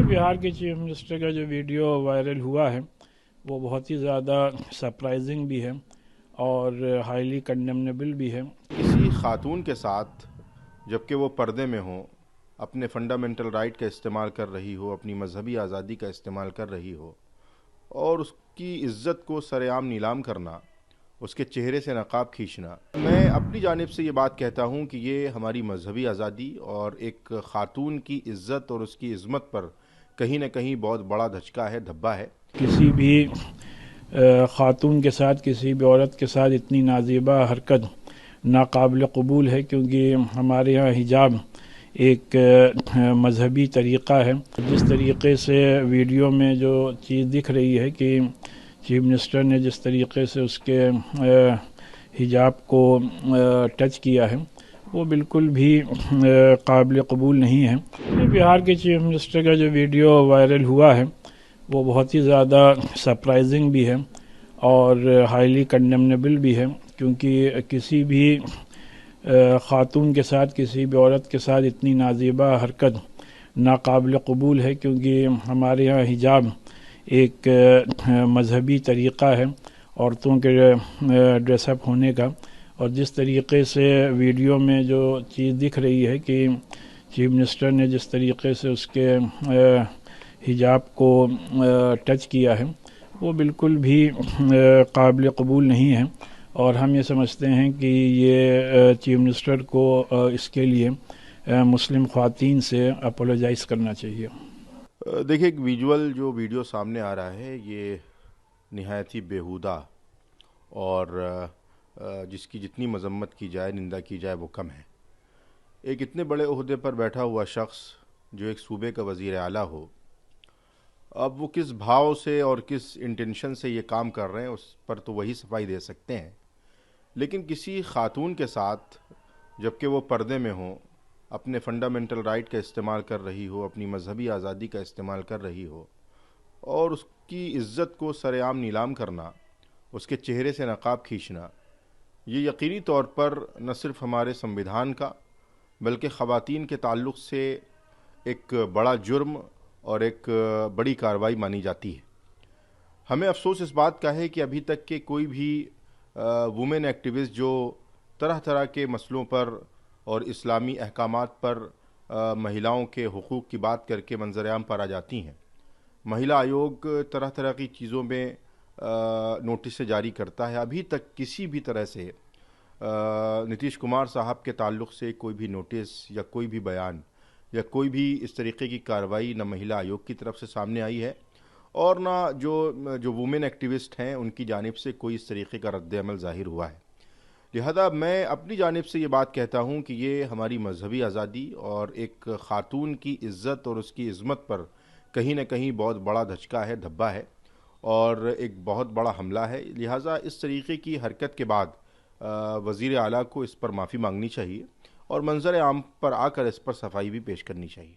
بہار کے chief minister کا جو ویڈیو وائرل ہوا ہے وہ بہت ہی زیادہ سرپرائزنگ بھی ہے اور ہائیلی کنڈیمنیبل بھی ہے۔ کسی خاتون کے ساتھ جبکہ وہ پردے میں ہوں، اپنے فنڈامنٹل رائٹ کا استعمال کر رہی ہو، اپنی مذہبی آزادی کا استعمال کر رہی ہو اور اس کی عزت کو سر عام نیلام کرنا، اس کے چہرے سے نقاب کھینچنا، میں اپنی جانب سے یہ بات کہتا ہوں کہ یہ ہماری مذہبی آزادی اور ایک خاتون کی عزت اور اس کی عظمت پر کہیں نہ کہیں بہت بڑا دھچکا ہے، دھبا ہے۔ کسی بھی خاتون کے ساتھ، کسی بھی عورت کے ساتھ اتنی نازیبا حرکت ناقابل قبول ہے، کیونکہ ہمارے ہاں حجاب ایک مذہبی طریقہ ہے۔ جس طریقے سے ویڈیو میں جو چیز دکھ رہی ہے کہ چیف منسٹر نے جس طریقے سے اس کے حجاب کو ٹچ کیا ہے وہ بالکل بھی قابل قبول نہیں ہے۔ بہار کے چیف منسٹر کا جو ویڈیو وائرل ہوا ہے وہ بہت ہی زیادہ سرپرائزنگ بھی ہے اور ہائیلی کنڈیمنیبل بھی ہے، کیونکہ کسی بھی خاتون کے ساتھ، کسی بھی عورت کے ساتھ اتنی نازیبا حرکت ناقابل قبول ہے، کیونکہ ہمارے ہاں حجاب ایک مذہبی طریقہ ہے عورتوں کے ڈریس اپ ہونے کا۔ اور جس طریقے سے ویڈیو میں جو چیز دکھ رہی ہے کہ چیف منسٹر نے جس طریقے سے اس کے حجاب کو ٹچ کیا ہے وہ بالکل بھی قابل قبول نہیں ہے، اور ہم یہ سمجھتے ہیں کہ یہ چیف منسٹر کو اس کے لیے مسلم خواتین سے اپولوجائز کرنا چاہیے۔ دیکھیں، ایک جو ویڈیو سامنے آ رہا ہے یہ نہایت ہی بیہودہ اور جس کی جتنی مذمت کی جائے، نندا کی جائے وہ کم ہے۔ ایک اتنے بڑے عہدے پر بیٹھا ہوا شخص جو ایک صوبے کا وزیر اعلیٰ ہو، اب وہ کس بھاؤ سے اور کس انٹینشن سے یہ کام کر رہے ہیں اس پر تو وہی صفائی دے سکتے ہیں، لیکن کسی خاتون کے ساتھ جبکہ وہ پردے میں ہوں، اپنے فنڈامنٹل رائٹ کا استعمال کر رہی ہو، اپنی مذہبی آزادی کا استعمال کر رہی ہو اور اس کی عزت کو سر عام نیلام کرنا، اس کے چہرے سے نقاب کھینچنا، یہ یقینی طور پر نہ صرف ہمارے سمویدھان کا بلکہ خواتین کے تعلق سے ایک بڑا جرم اور ایک بڑی کارروائی مانی جاتی ہے۔ ہمیں افسوس اس بات کا ہے کہ ابھی تک کے کوئی بھی وومن ایکٹیوسٹ جو طرح طرح کے مسئلوں پر اور اسلامی احکامات پر مہیلاؤں کے حقوق کی بات کر کے منظر عام پر آ جاتی ہیں، مہیلا آیوگ طرح طرح کی چیزوں میں نوٹس سے جاری کرتا ہے، ابھی تک کسی بھی طرح سے نتیش کمار صاحب کے تعلق سے کوئی بھی نوٹس یا کوئی بھی بیان یا کوئی بھی اس طریقے کی کارروائی نہ مہیلا آیوگ کی طرف سے سامنے آئی ہے، اور نہ جو وومن ایکٹیوسٹ ہیں ان کی جانب سے کوئی اس طریقے کا رد عمل ظاہر ہوا ہے۔ لہذا میں اپنی جانب سے یہ بات کہتا ہوں کہ یہ ہماری مذہبی آزادی اور ایک خاتون کی عزت اور اس کی عظمت پر کہیں نہ کہیں بہت بڑا دھچکا ہے، دھبا ہے اور ایک بہت بڑا حملہ ہے۔ لہٰذا اس طریقے کی حرکت کے بعد وزیر اعلیٰ کو اس پر معافی مانگنی چاہیے اور منظر عام پر آ کر اس پر صفائی بھی پیش کرنی چاہیے۔